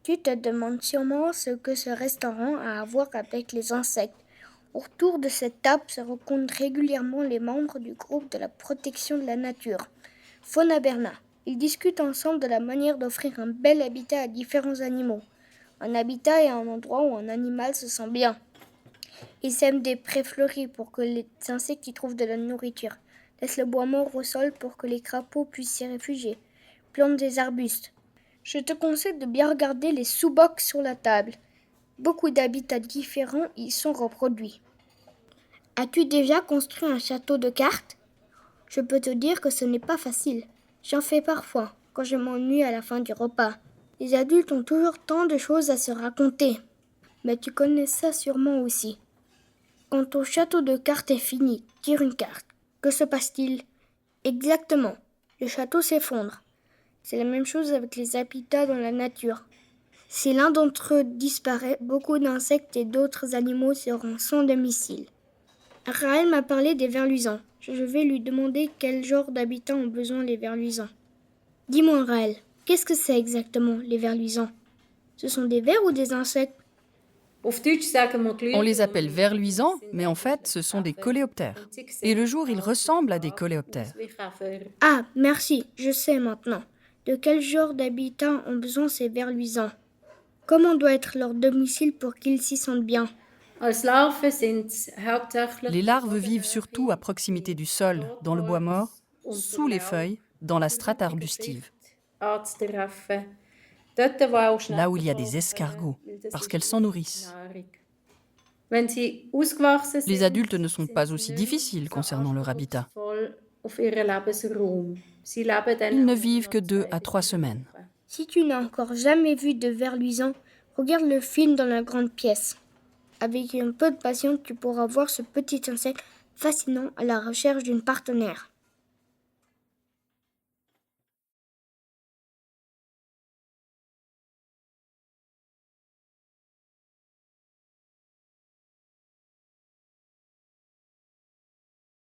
Tu te demandes sûrement ce que ce restaurant a à voir avec les insectes. Autour de cette table se rencontrent régulièrement les membres du groupe de la protection de la nature, Fauna Berna. Ils discutent ensemble de la manière d'offrir un bel habitat à différents animaux. Un habitat est un endroit où un animal se sent bien. Ils sèment des prés fleuris pour que les insectes y trouvent de la nourriture. Laissent le bois mort au sol pour que les crapauds puissent s'y réfugier. Plantent des arbustes. Je te conseille de bien regarder les sous-bocs sur la table. Beaucoup d'habitats différents y sont reproduits. As-tu déjà construit un château de cartes ? Je peux te dire que ce n'est pas facile. J'en fais parfois, quand je m'ennuie à la fin du repas. Les adultes ont toujours tant de choses à se raconter. Mais tu connais ça sûrement aussi. Quand ton château de cartes est fini, tire une carte. Que se passe-t-il ? Exactement. Le château s'effondre. C'est la même chose avec les habitats dans la nature. Si l'un d'entre eux disparaît, beaucoup d'insectes et d'autres animaux seront sans domicile. Raël m'a parlé des vers luisants. Je vais lui demander quel genre d'habitants ont besoin les vers luisants. Dis-moi Raël, qu'est-ce que c'est exactement les vers luisants ? Ce sont des vers ou des insectes ? On les appelle vers luisants, mais en fait, ce sont des coléoptères. Et le jour, ils ressemblent à des coléoptères. Ah, merci, je sais maintenant. De quel genre d'habitants ont besoin ces vers luisants ? Comment doit être leur domicile pour qu'ils s'y sentent bien ? Les larves vivent surtout à proximité du sol, dans le bois mort, sous les feuilles, dans la strate arbustive. Là où il y a des escargots, parce qu'elles s'en nourrissent. Les adultes ne sont pas aussi difficiles concernant leur habitat. Ils ne vivent que 2 à 3 semaines. Si tu n'as encore jamais vu de vers luisants, regarde le film dans la grande pièce. Avec un peu de patience, tu pourras voir ce petit insecte fascinant à la recherche d'une partenaire.